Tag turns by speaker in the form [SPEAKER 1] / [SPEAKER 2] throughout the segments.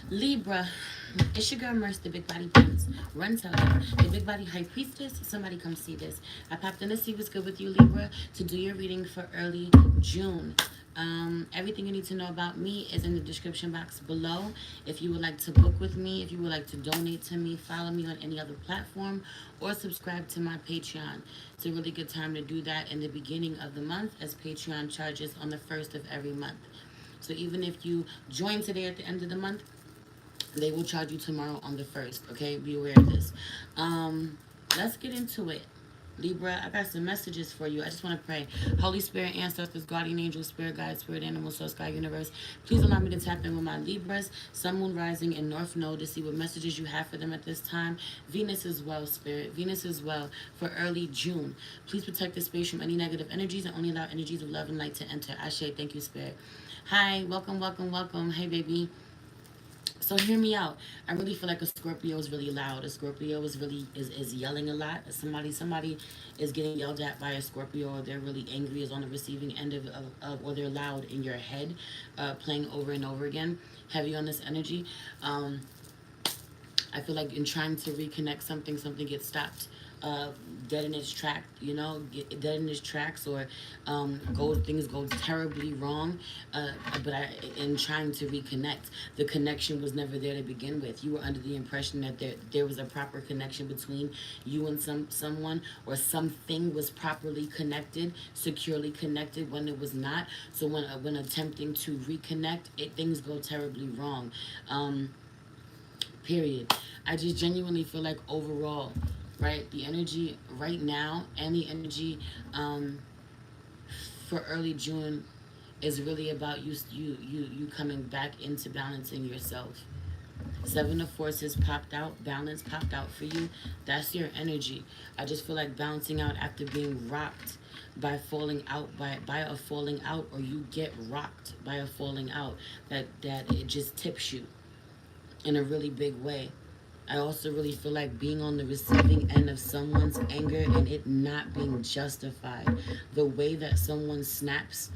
[SPEAKER 1] Libra, it's your girl Merce, the Big Body Prince. Run tell them. The Big Body High Priestess. Somebody come see this. I popped in to see what's good with you, Libra, to do your reading for early June. Everything you need to know about me is in the description box below. If you would like to book with me, if you would like to donate to me, follow me on any other platform, or subscribe to my Patreon. It's a really good time to do that in the beginning of the month, as Patreon charges on the first of every month. So even if you join today at the end of the month, they will charge you tomorrow on the 1st. Okay, be aware of this. Let's get into it. Libra, I got some messages for you. I just want to pray. Holy Spirit, ancestors, guardian angels, spirit guides, spirit animals, soul, sky, universe. Please allow me to tap in with my Libras, sun, moon, rising, and north node to see what messages you have for them at this time. Venus as well, spirit. Venus as well for early June. Please protect the space from any negative energies and only allow energies of love and light to enter. Ashe, thank you, spirit. Hi, welcome, welcome, welcome. Hey, baby. So hear me out. I really feel like a Scorpio is really loud. A Scorpio is yelling a lot. Somebody is getting yelled at by a Scorpio, or they're really angry, is on the receiving end of or they're loud in your head, playing over and over again. Heavy on this energy. Um, I feel like in trying to reconnect something gets stopped, uh, dead in its track. Dead in its tracks, or things go terribly wrong. But in trying to reconnect, the connection was never there to begin with. You were under the impression that there was a proper connection between you and someone, or something was properly connected, securely connected, when it was not. So when attempting to reconnect, things go terribly wrong. Period. I just genuinely feel like overall, right, the energy right now and the energy for early June is really about you coming back into balancing yourself. Seven of Forces popped out, balance popped out for you. That's your energy. I just feel like bouncing out after being rocked by falling out, by a falling out, or you get rocked by a falling out, that it just tips you in a really big way. I also really feel like being on the receiving end of someone's anger and it not being justified. The way that someone snaps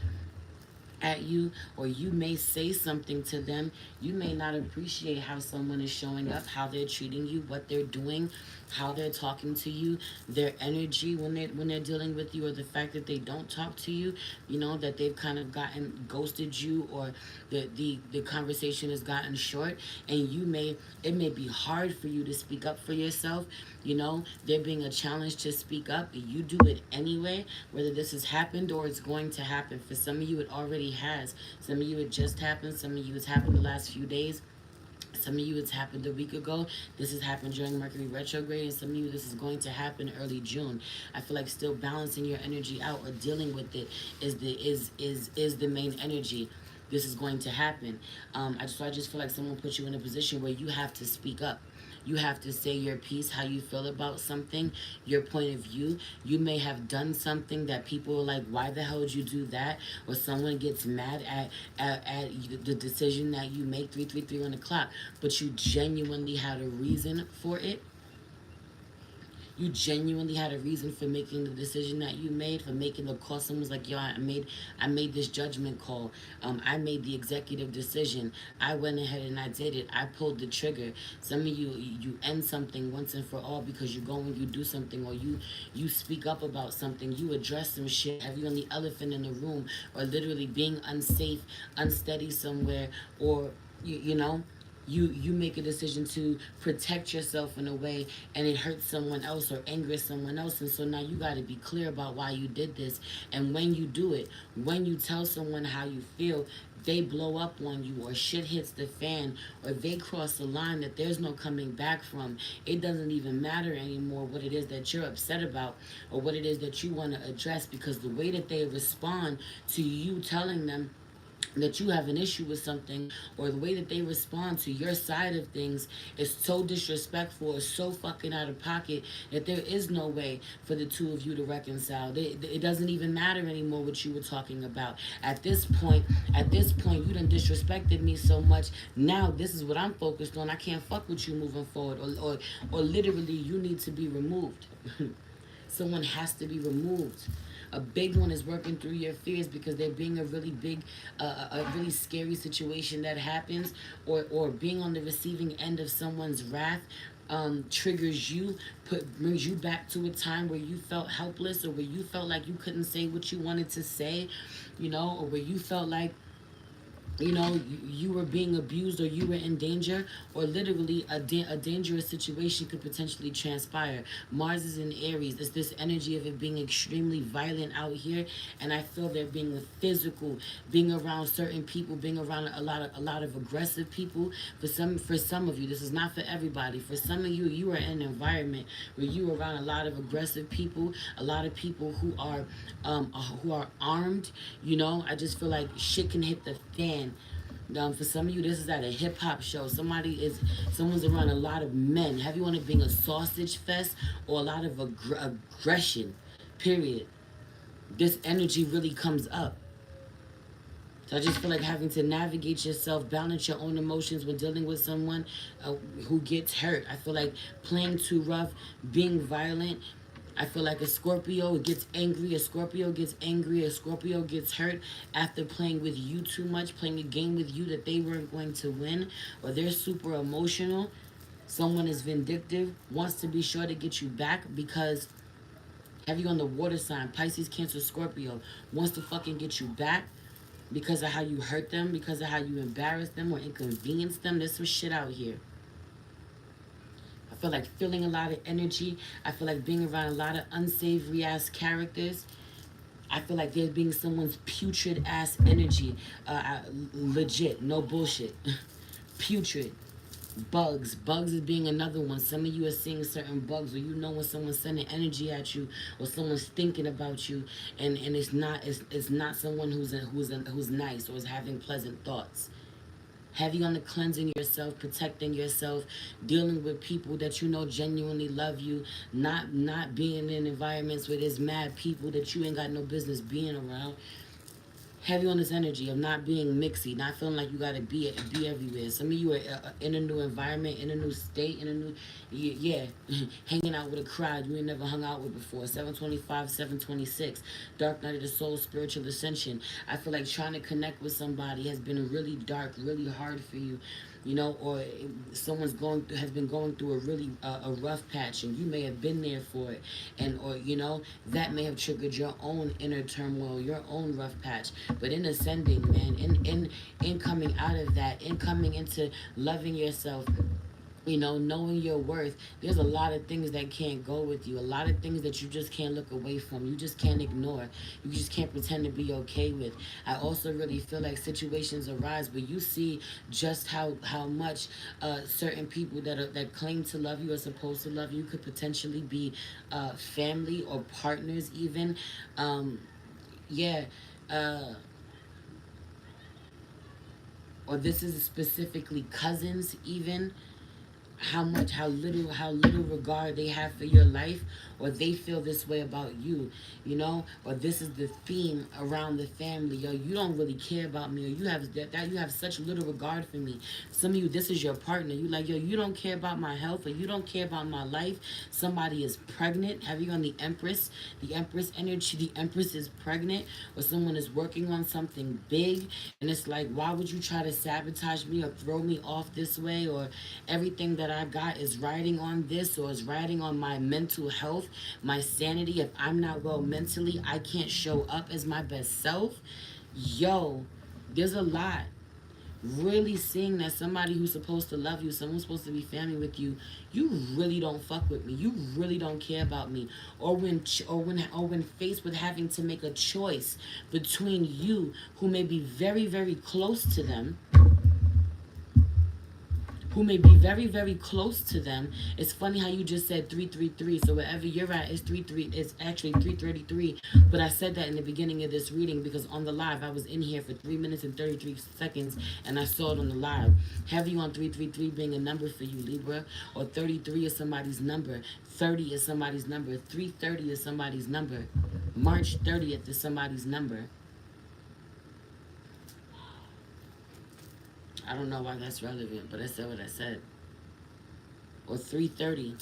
[SPEAKER 1] at you, or you may say something to them, you may not appreciate how someone is showing up, how they're treating you, what they're doing, how they're talking to you, their energy when they're dealing with you, or the fact that they don't talk to you, that they've kind of gotten ghosted you, or the conversation has gotten short, and it may be hard for you to speak up for yourself. There being a challenge to speak up, you do it anyway, whether this has happened or it's going to happen. For some of you, it already has. Some of you, it just happened. Some of you, it's happened the last few days. Some of you, it's happened a week ago. This has happened during Mercury retrograde, and some of you, this is going to happen early June. I feel like still balancing your energy out, or dealing with it, is the main energy. This is going to happen. I just feel like someone put you in a position where you have to speak up. You have to say your piece, how you feel about something, your point of view. You may have done something that people are like, why the hell did you do that? Or someone gets mad at the decision that you make, 333 on the clock, but you genuinely had a reason for it. You genuinely had a reason for making the decision that you made, for making the call. Someone's like, yo, I made this judgment call. I made the executive decision. I went ahead and I did it. I pulled the trigger. Some of you end something once and for all, because you go and you do something, or you speak up about something, you address some shit, have you on the elephant in the room, or literally being unsafe, unsteady somewhere, or you make a decision to protect yourself in a way, and it hurts someone else or angers someone else, and so now you got to be clear about why you did this. And when you do it, when you tell someone how you feel, they blow up on you, or shit hits the fan, or they cross a line that there's no coming back from. It doesn't even matter anymore what it is that you're upset about, or what it is that you want to address, because the way that they respond to you telling them that you have an issue with something, or the way that they respond to your side of things, is so disrespectful, or so fucking out of pocket, that there is no way for the two of you to reconcile. It doesn't even matter anymore what you were talking about. At this point, you done disrespected me so much. Now this is what I'm focused on. I can't fuck with you moving forward, or literally you need to be removed. Someone has to be removed. A big one is working through your fears because there being a really big, a really scary situation that happens, or being on the receiving end of someone's wrath. Triggers you, brings you back to a time where you felt helpless, or where you felt like you couldn't say what you wanted to say, or where you felt like you were being abused, or you were in danger, or literally a dangerous situation could potentially transpire. Mars is in Aries. It's this energy of it being extremely violent out here, and I feel there being a physical, being around certain people, being around a lot of aggressive people. For some of you, this is not for everybody. For some of you, you are in an environment where you are around a lot of aggressive people, a lot of people who are armed. I just feel like shit can hit the fan. For some of you, this is at a hip hop show. Someone's around a lot of men. Have you on it being a sausage fest, or a lot of aggression? Period. This energy really comes up. So I just feel like having to navigate yourself, balance your own emotions when dealing with someone who gets hurt. I feel like playing too rough, being violent. I feel like a Scorpio gets angry, a Scorpio gets hurt after playing with you too much, playing a game with you that they weren't going to win, or they're super emotional. Someone is vindictive, wants to be sure to get you back because heavy on the water sign, Pisces, Cancer, Scorpio, wants to fucking get you back because of how you hurt them, because of how you embarrass them or inconvenience them. There's some shit out here. I feel like feeling a lot of energy. I feel like being around a lot of unsavory ass characters. I feel like there's being someone's putrid ass energy. Legit, no bullshit. Putrid. Bugs is being another one. Some of you are seeing certain bugs, or when someone's sending energy at you, or someone's thinking about you, and it's not someone who's nice or is having pleasant thoughts. Heavy on the cleansing yourself, protecting yourself, dealing with people that genuinely love you, not being in environments where there's mad people that you ain't got no business being around. Heavy on this energy of not being mixy, not feeling like you gotta be everywhere. Some of you are in a new environment, in a new state, in a new yeah, hanging out with a crowd you ain't never hung out with before. 725, 726, dark night of the soul, spiritual ascension. I feel like trying to connect with somebody has been really dark, really hard for you. Or someone's has been going through a really a rough patch, and you may have been there for it, and or that may have triggered your own inner turmoil, your own rough patch. But in ascending, man, in coming out of that, in coming into loving yourself, knowing your worth, there's a lot of things that can't go with you. A lot of things that you just can't look away from. You just can't ignore. You just can't pretend to be okay with. I also really feel like situations arise where you see just how much certain people that claim to love you, or supposed to love you, could potentially be family or partners even. Yeah. Uh, or this is specifically cousins even. How little regard they have for your life, or they feel this way about you, or this is the theme around the family. Yo, you don't really care about me, or you have such little regard for me. Some of you, this is your partner. You like, yo, you don't care about my health, or you don't care about my life. Somebody is pregnant. Have you on the Empress energy? The Empress is pregnant, or someone is working on something big, and it's like, why would you try to sabotage me or throw me off this way, or everything that I got is riding on this, or is riding on my mental health, my sanity. If I'm not well mentally, I can't show up as my best self. Yo, there's a lot. Really seeing that somebody who's supposed to love you, someone's supposed to be family with you, you really don't fuck with me. You really don't care about me. Or when faced with having to make a choice between you, who may be very, very close to them, It's funny how you just said 333. So wherever you're at is 33. It's actually 333. But I said that in the beginning of this reading because on the live I was in here for 3 minutes and 33 seconds, and I saw it on the live. Have you on 333 being a number for you, Libra, or 33 is somebody's number, 30 is somebody's number, 330 is somebody's number, March 30th is somebody's number. I don't know why that's relevant, but I said what I said. Or 330.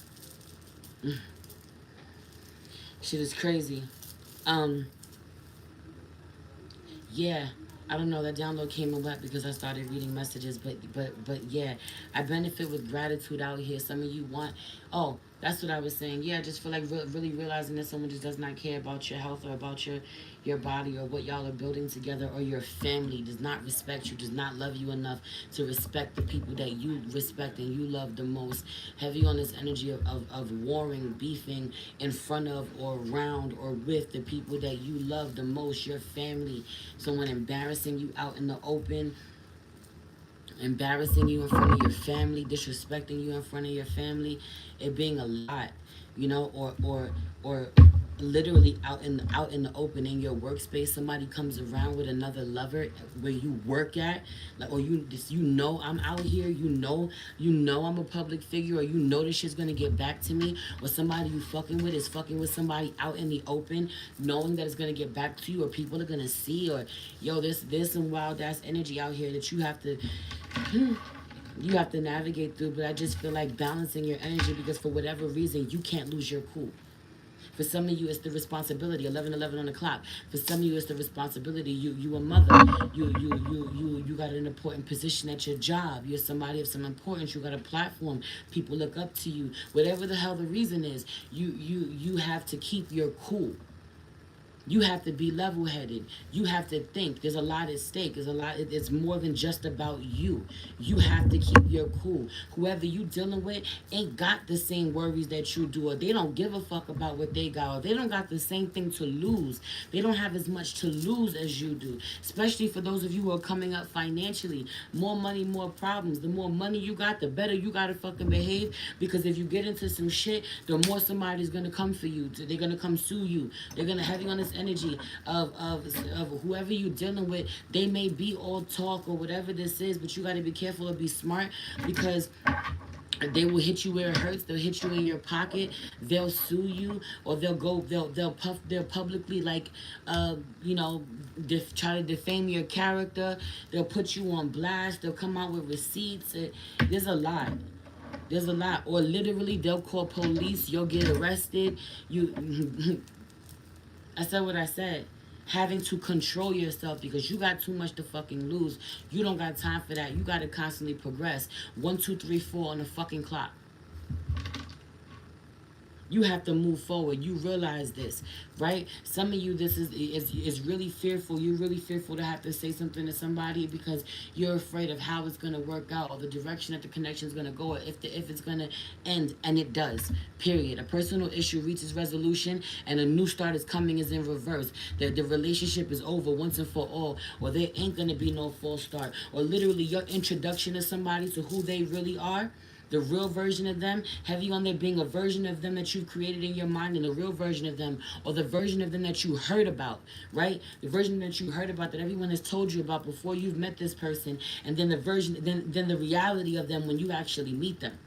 [SPEAKER 1] Shit is crazy. Yeah, I don't know. That download came in wet because I started reading messages, but yeah, I benefit with gratitude out here. Some of you want, oh, that's what I was saying. Yeah, I just feel like really realizing that someone just does not care about your health or about your body or what y'all are building together, or your family does not respect you, does not love you enough to respect the people that you respect and you love the most. Heavy on this energy of warring, beefing in front of or around or with the people that you love the most, your family. Someone embarrassing you out in the open, embarrassing you in front of your family, disrespecting you in front of your family, it being a lot, or literally out in the open in your workspace, somebody comes around with another lover where you work at, like, or you just, I'm out here, I'm a public figure, or this shit's gonna get back to me, or somebody you fucking with is fucking with somebody out in the open, knowing that it's gonna get back to you, or people are gonna see, or there's some wild ass energy out here that you have to navigate through. But I just feel like balancing your energy, because for whatever reason you can't lose your cool. For some of you, it's the responsibility. 11:11 on the clock. For some of you, it's the responsibility. You a mother. You got an important position at your job. You're somebody of some importance. You got a platform. People look up to you. Whatever the hell the reason is, you have to keep your cool. You have to be level headed. You have to think. There's a lot at stake. There's a lot. It's more than just about you. You have to keep your cool. Whoever you dealing with ain't got the same worries that you do, or they don't give a fuck about what they got, or they don't got the same thing to lose. They don't have as much to lose as you do. Especially for those of you who are coming up financially. More money, more problems. The more money you got, the better you gotta fucking behave. Because if you get into some shit, the more somebody's gonna come for you. They're gonna come sue you. They're gonna have you on this energy of whoever you're dealing with. They may be all talk or whatever this is, but you got to be careful or be smart, because they will hit you where it hurts. They'll hit you in your pocket. They'll sue you, or they'll publicly, like, try to defame your character. They'll put you on blast. They'll come out with receipts. There's a lot. There's a lot. Or literally, they'll call police. You'll get arrested. You I said what I said. Having to control yourself because you got too much to fucking lose. You don't got time for that. You got to constantly progress. 1, 2, 3, 4 on the fucking clock. You have to move forward. You realize this, right? Some of you, this is really fearful. You're really fearful to have to say something to somebody because you're afraid of how it's gonna work out, or the direction that the connection is gonna go, or if it's gonna end, and it does. Period. A personal issue reaches resolution, and a new start is coming. Is in reverse. The relationship is over once and for all, or there ain't gonna be no false start, or literally your introduction to somebody to who they really are, the real version of them, heavy on there being a version of them that you've created in your mind, and the real version of them, or the version of them that you heard about, right? The version that you heard about, that everyone has told you about before you've met this person, and then the version, then the reality of them when you actually meet them,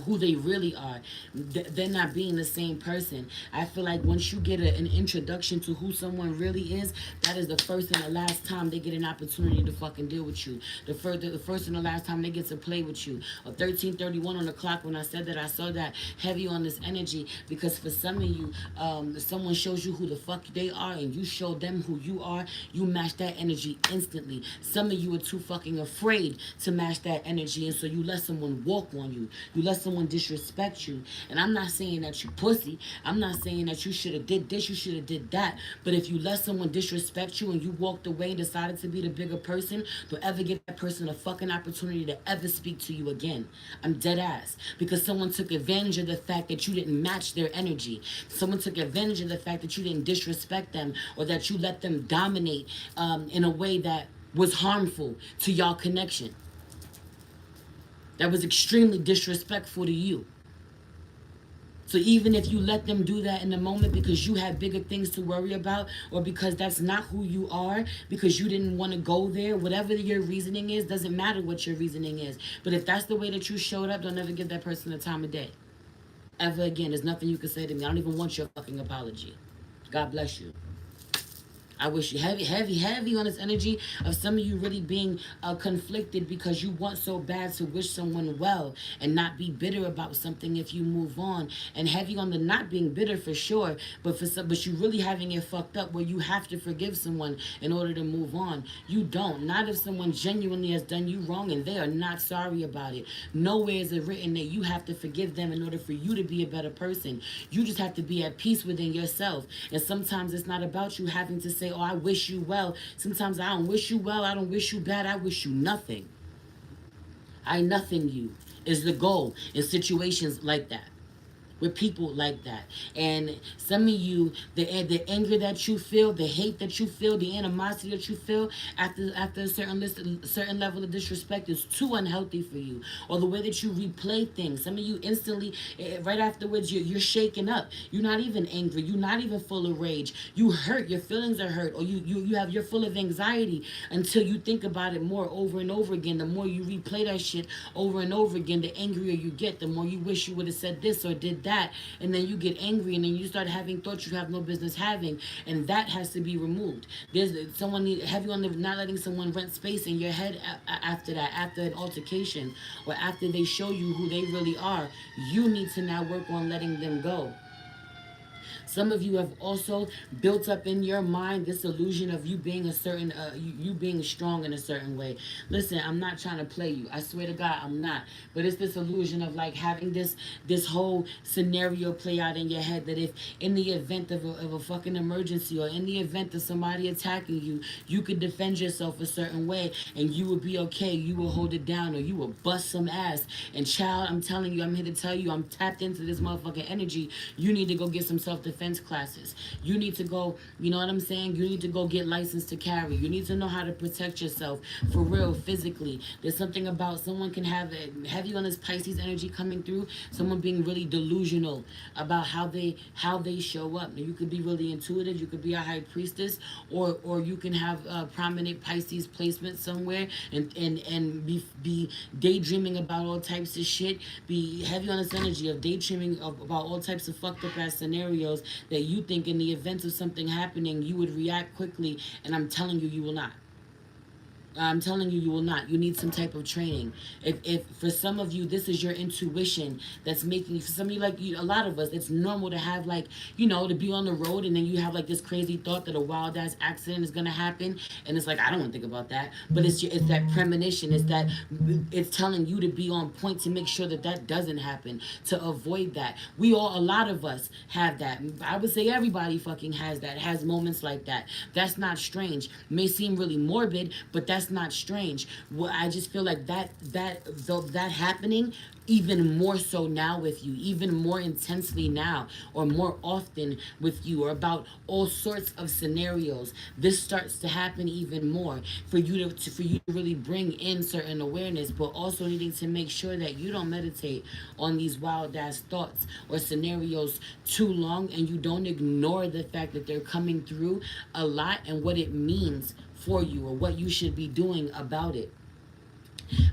[SPEAKER 1] who they really are. They're not being the same person. I feel like once you get an introduction to who someone really is, that is the first and the last time they get an opportunity to fucking deal with you. The first and the last time they get to play with you. Or 13:31 on the clock, when I said that, I saw that heavy on this energy, because for some of you, someone shows you who the fuck they are and you show them who you are, you match that energy instantly. Some of you are too fucking afraid to match that energy, and so you let someone walk on you. You let someone disrespect you. And I'm not saying that you pussy. I'm not saying that you should have did this, you should have did that. But if you let someone disrespect you and you walked away and decided to be the bigger person, don't ever give that person a fucking opportunity to ever speak to you again. I'm dead ass. Because someone took advantage of the fact that you didn't match their energy. Someone took advantage of the fact that you didn't disrespect them, or that you let them dominate in a way that was harmful to y'all connection. That was extremely disrespectful to you. So even if you let them do that in the moment because you have bigger things to worry about, or because that's not who you are, because you didn't want to go there, whatever your reasoning is, doesn't matter what your reasoning is. But if that's the way that you showed up, don't ever give that person the time of day. Ever again. There's nothing you can say to me. I don't even want your fucking apology. God bless you. I wish you heavy on this energy of some of you really being conflicted because you want so bad to wish someone well and not be bitter about something if you move on. And heavy on the not being bitter for sure, but but you really having it fucked up where you have to forgive someone in order to move on. You don't. Not if someone genuinely has done you wrong and they are not sorry about it. Nowhere is it written that you have to forgive them in order for you to be a better person. You just have to be at peace within yourself. And sometimes it's not about you having to say, oh, I wish you well. Sometimes I don't wish you well. I don't wish you bad. I wish you nothing. I nothing you is the goal in situations like that, with people like that. And some of you, the anger that you feel, the hate that you feel, the animosity that you feel after a certain level of disrespect is too unhealthy for you. Or the way that you replay things. Some of you instantly, right afterwards, you're shaken up. You're not even angry. You're not even full of rage. You hurt. Your feelings are hurt. Or you're full of anxiety until you think about it more over and over again. The more you replay that shit over and over again, the angrier you get. The more you wish you would have said this or did that, and then you get angry, and then you start having thoughts you have no business having, and that has to be removed. There's someone have you on the not letting someone rent space in your head after that, after an altercation, or after they show you who they really are. You need to now work on letting them go. Some of you have also built up in your mind this illusion of you being a certain, you being strong in a certain way. Listen, I'm not trying to play you. I swear to God, I'm not. But it's this illusion of like having this whole scenario play out in your head that if in the event of a fucking emergency, or in the event of somebody attacking you, you could defend yourself a certain way and you will be okay. You will hold it down, or you will bust some ass. And child, I'm telling you, I'm here to tell you, I'm tapped into this motherfucking energy. You need to go get some self-defense classes. You need to go, you know what I'm saying? You need to go get licensed to carry. You need to know how to protect yourself for real, physically. There's something about someone can have you on this Pisces energy coming through, someone being really delusional about how they show up. Now, you could be really intuitive, you could be a high priestess, or you can have a prominent Pisces placement somewhere and be daydreaming about all types of shit. Be heavy on this energy of daydreaming about all types of fucked up ass scenarios that you think in the event of something happening you would react quickly, and I'm telling you, you will not. I'm telling you, you will not. You need some type of training. If for some of you, this is your intuition that's making you, for some of you, like you, a lot of us, it's normal to have like, to be on the road and then you have like this crazy thought that a wild ass accident is gonna happen, and it's like, I don't want to think about that. But it's that premonition. It's telling you to be on point to make sure that that doesn't happen, to avoid that. A lot of us have that. I would say everybody fucking has that. Has moments like that. That's not strange. May seem really morbid, but that's not strange. Well, I just feel like that happening even more so now with you, even more intensely now, or more often with you, or about all sorts of scenarios. This starts to happen even more for you to really bring in certain awareness, but also needing to make sure that you don't meditate on these wild ass thoughts or scenarios too long, and you don't ignore the fact that they're coming through a lot and what it means for you, or what you should be doing about it.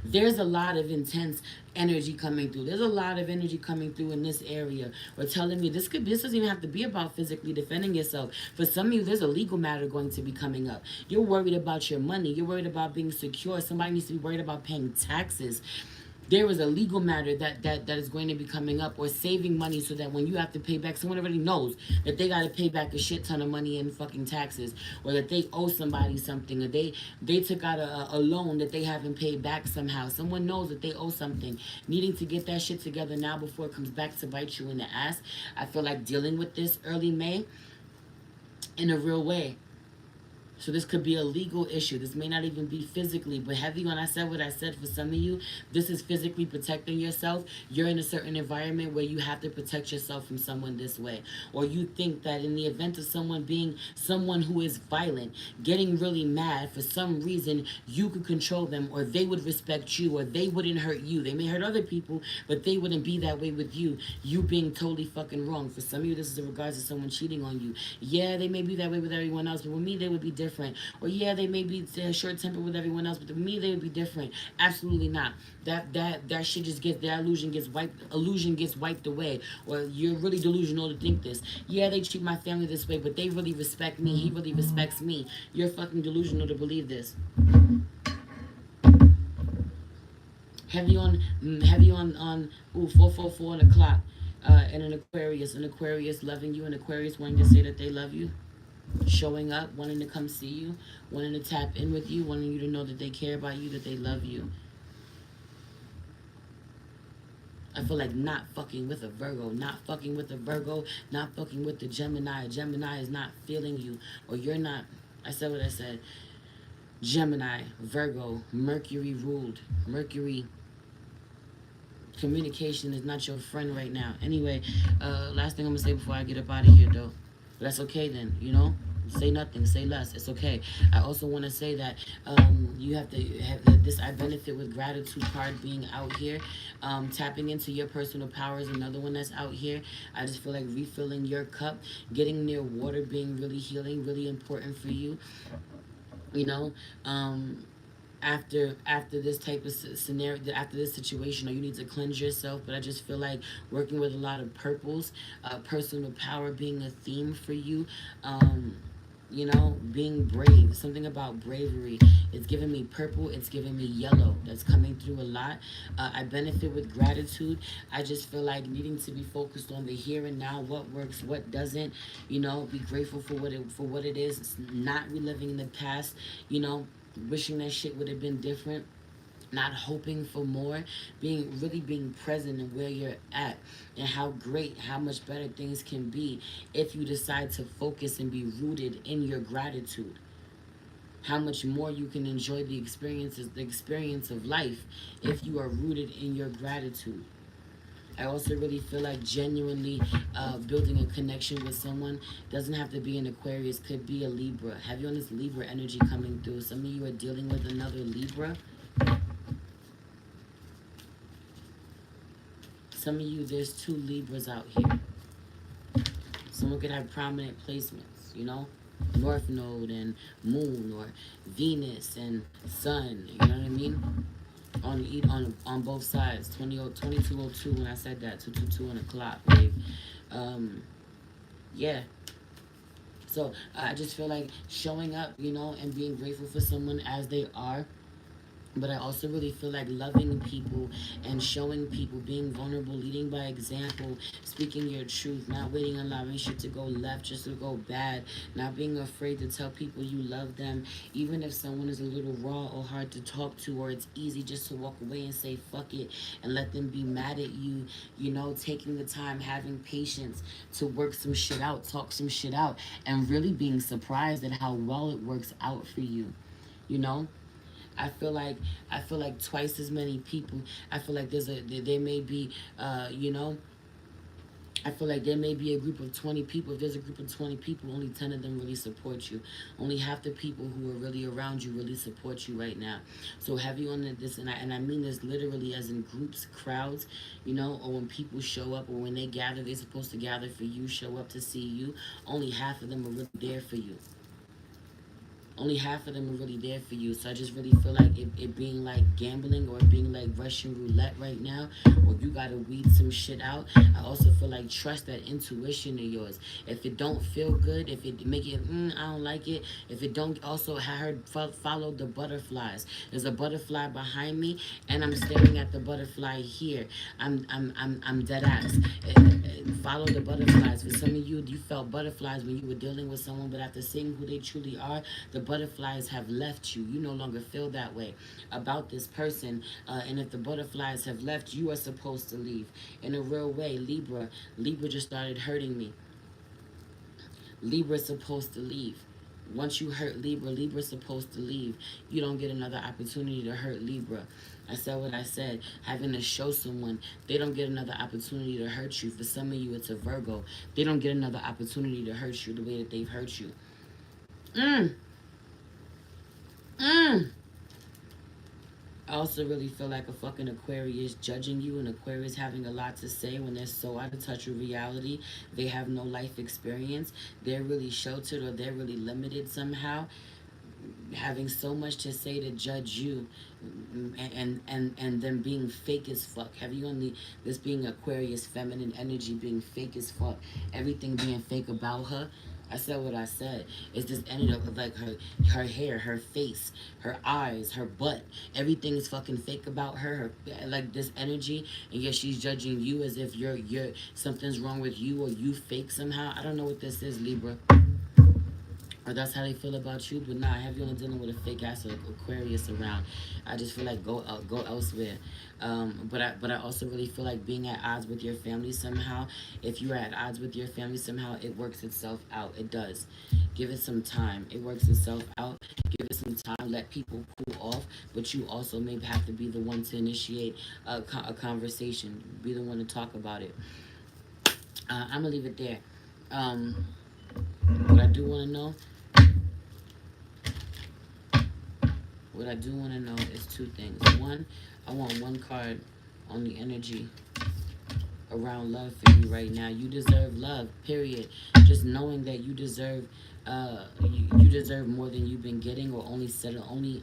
[SPEAKER 1] There's a lot of intense energy coming through. There's a lot of energy coming through in this area. Or telling me this doesn't even have to be about physically defending yourself. For some of you, there's a legal matter going to be coming up. You're worried about your money. You're worried about being secure. Somebody needs to be worried about paying taxes. There is a legal matter that is going to be coming up, or saving money so that when you have to pay back, someone already knows that they got to pay back a shit ton of money in fucking taxes, or that they owe somebody something, or they took out a loan that they haven't paid back somehow. Someone knows that they owe something, needing to get that shit together now before it comes back to bite you in the ass. I feel like dealing with this early May in a real way. So this could be a legal issue. This may not even be physically, but heavy when I said what I said, for some of you, this is physically protecting yourself. You're in a certain environment where you have to protect yourself from someone this way. Or you think that in the event of someone being someone who is violent, getting really mad, for some reason, you could control them, or they would respect you, or they wouldn't hurt you. They may hurt other people, but they wouldn't be that way with you. You being totally fucking wrong. For some of you, this is in regards to someone cheating on you. Yeah, they may be that way with everyone else, but with me, they would be different. different. Or yeah, they may be short tempered with everyone else, but to me they would be different. Absolutely not. That shit just gets, that illusion gets wiped away. Or you're really delusional to think this. Yeah, they treat my family this way, but they really respect me. He really respects me. You're fucking delusional to believe this. Heavy on 444 on the clock. And an Aquarius loving you, an Aquarius wanting to say that they love you, showing up, wanting to come see you, wanting to tap in with you, wanting you to know that they care about you, that they love you. I feel like not fucking with a Virgo, not fucking with a Virgo, not fucking with the Gemini. Gemini is not feeling you, or you're not. I said what I said. Gemini, Virgo, Mercury ruled. Mercury, communication is not your friend right now. Anyway, last thing I'm gonna say before I get up out of here, though. But that's okay then, you know. Say nothing, say less. It's okay. I also want to say that you have to have this. I benefit with gratitude card being out here. Tapping into your personal power is another one that's out here. I just feel like refilling your cup, getting near water, being really healing, really important for you. You know, after this type of scenario, after this situation, or you need to cleanse yourself. But I just feel like working with a lot of purples, personal power being a theme for you. You know, being brave, something about bravery. It's giving me purple, it's giving me yellow. That's coming through a lot. I benefit with gratitude. I just feel like needing to be focused on the here and now, what works, what doesn't. You know, be grateful for what it is. It's not reliving in the past. You know, wishing that shit would have been different, not hoping for more, being present in where you're at, and how great, how much better things can be if you decide to focus and be rooted in your gratitude. How much more you can enjoy the experience of life, if you are rooted in your gratitude. I also really feel like genuinely building a connection with someone doesn't have to be an Aquarius, could be a Libra. Have you on this Libra energy coming through? Some of you are dealing with another Libra. Some of you, there's two Libras out here. Someone could have prominent placements, you know? North Node and Moon, or Venus and Sun, you know what I mean? On both sides. 2202 when I said that, 222 on the clock, wave. Yeah. So I just feel like showing up, you know, and being grateful for someone as they are. But I also really feel like loving people and showing people, being vulnerable, leading by example, speaking your truth, not waiting, allowing shit to go left just to go bad, not being afraid to tell people you love them, even if someone is a little raw or hard to talk to, or it's easy just to walk away and say fuck it and let them be mad at you. You know, taking the time, having patience to work some shit out, talk some shit out, and really being surprised at how well it works out for you. You know, I feel like twice as many people. I feel like there may be you know, I feel like there may be a group of 20 people. If there's a group of 20 people, only 10 of them really support you. Only half the people who are really around you really support you right now. So have you on this, and I mean this literally as in groups, crowds, you know, or when people show up, or when they gather, they're supposed to gather for you, show up to see you. Only half of them are really there for you. Only half of them are really there for you. So I just really feel like it being like gambling, or being like Russian roulette right now, or you gotta weed some shit out. I also feel like trust that intuition of yours. If it don't feel good, if it make it, I don't like it. If it don't, also I heard follow the butterflies. There's a butterfly behind me, and I'm staring at the butterfly here. I'm dead ass. Follow the butterflies. For some of you, you felt butterflies when you were dealing with someone, but after seeing who they truly are, the butterflies have left you. You no longer feel that way about this person. And if the butterflies have left, you are supposed to leave. In a real way, Libra just started hurting me. Libra's supposed to leave. Once you hurt Libra, Libra's supposed to leave. You don't get another opportunity to hurt Libra. I said what I said. Having to show someone, they don't get another opportunity to hurt you. For some of you, it's a Virgo. They don't get another opportunity to hurt you the way that they've hurt you. Mm. Mm. I also really feel like a fucking Aquarius judging you, and Aquarius having a lot to say when they're so out of touch with reality. They have no life experience. They're really sheltered, or they're really limited somehow. having so much to say to judge you, and them being fake as fuck. Have you only this being Aquarius feminine energy being fake as fuck, everything being fake about her. I said what I said. It's this energy of like her hair, her face, her eyes, her butt. Everything is fucking fake about her like this energy, and yet she's judging you as if you're something's wrong with you or you fake somehow. I don't know what this is, Libra, or that's how they feel about you. But nah, I have you only dealing with a fake ass Aquarius around. I just feel like go elsewhere. But I also really feel like being at odds with your family somehow. If you are at odds with your family somehow, it works itself out. It does. Give it some time. It works itself out. Give it some time. Let people cool off. But you also may have to be the one to initiate a conversation. Be the one to talk about it. I'm gonna leave it there. Um, what I do want to know What I do want to know is two things. One, I want one card on the energy around love for you right now. You deserve love, period. Just knowing that you deserve more than you've been getting, or only settle only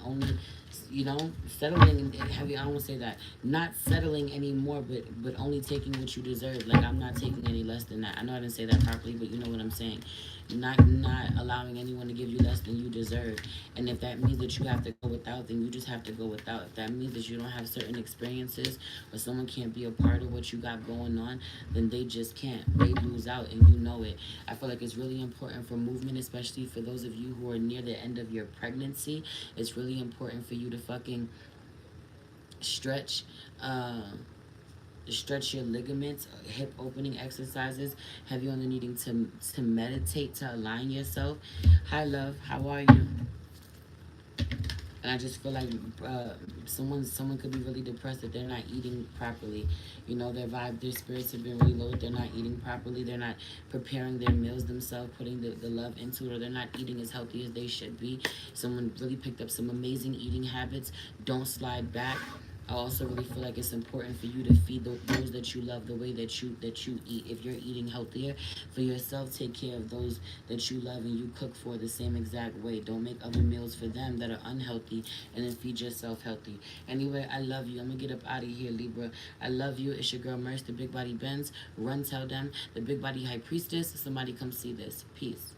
[SPEAKER 1] settling and have you I don't want to say that, not settling anymore, but only taking what you deserve. Like, I'm not taking any less than that. I know I didn't say that properly, but you know what I'm saying. Not allowing anyone to give you less than you deserve. And if that means that you have to go without, then you just have to go without. If that means that you don't have certain experiences, or someone can't be a part of what you got going on, then they just can't. They lose out, and you know it. I feel like it's really important for movement, especially for those of you who are near the end of your pregnancy. It's really important for you to fucking stretch. Stretch your ligaments, hip opening exercises. Have you on the needing to meditate, to align yourself. Hi, love. How are you? And I just feel like someone could be really depressed if they're not eating properly. You know, their spirits have been really low. They're not eating properly. They're not preparing their meals themselves, putting the love into it, or they're not eating as healthy as they should be. Someone really picked up some amazing eating habits. Don't slide back. I also really feel like it's important for you to feed those that you love the way that you eat. If you're eating healthier for yourself, take care of those that you love and you cook for the same exact way. Don't make other meals for them that are unhealthy, and then feed yourself healthy. Anyway, I love you. I'm gonna get up out of here, Libra. I love you. It's your girl Merce, the Big Body Benz. Run, tell them the Big Body High Priestess. Somebody come see this. Peace.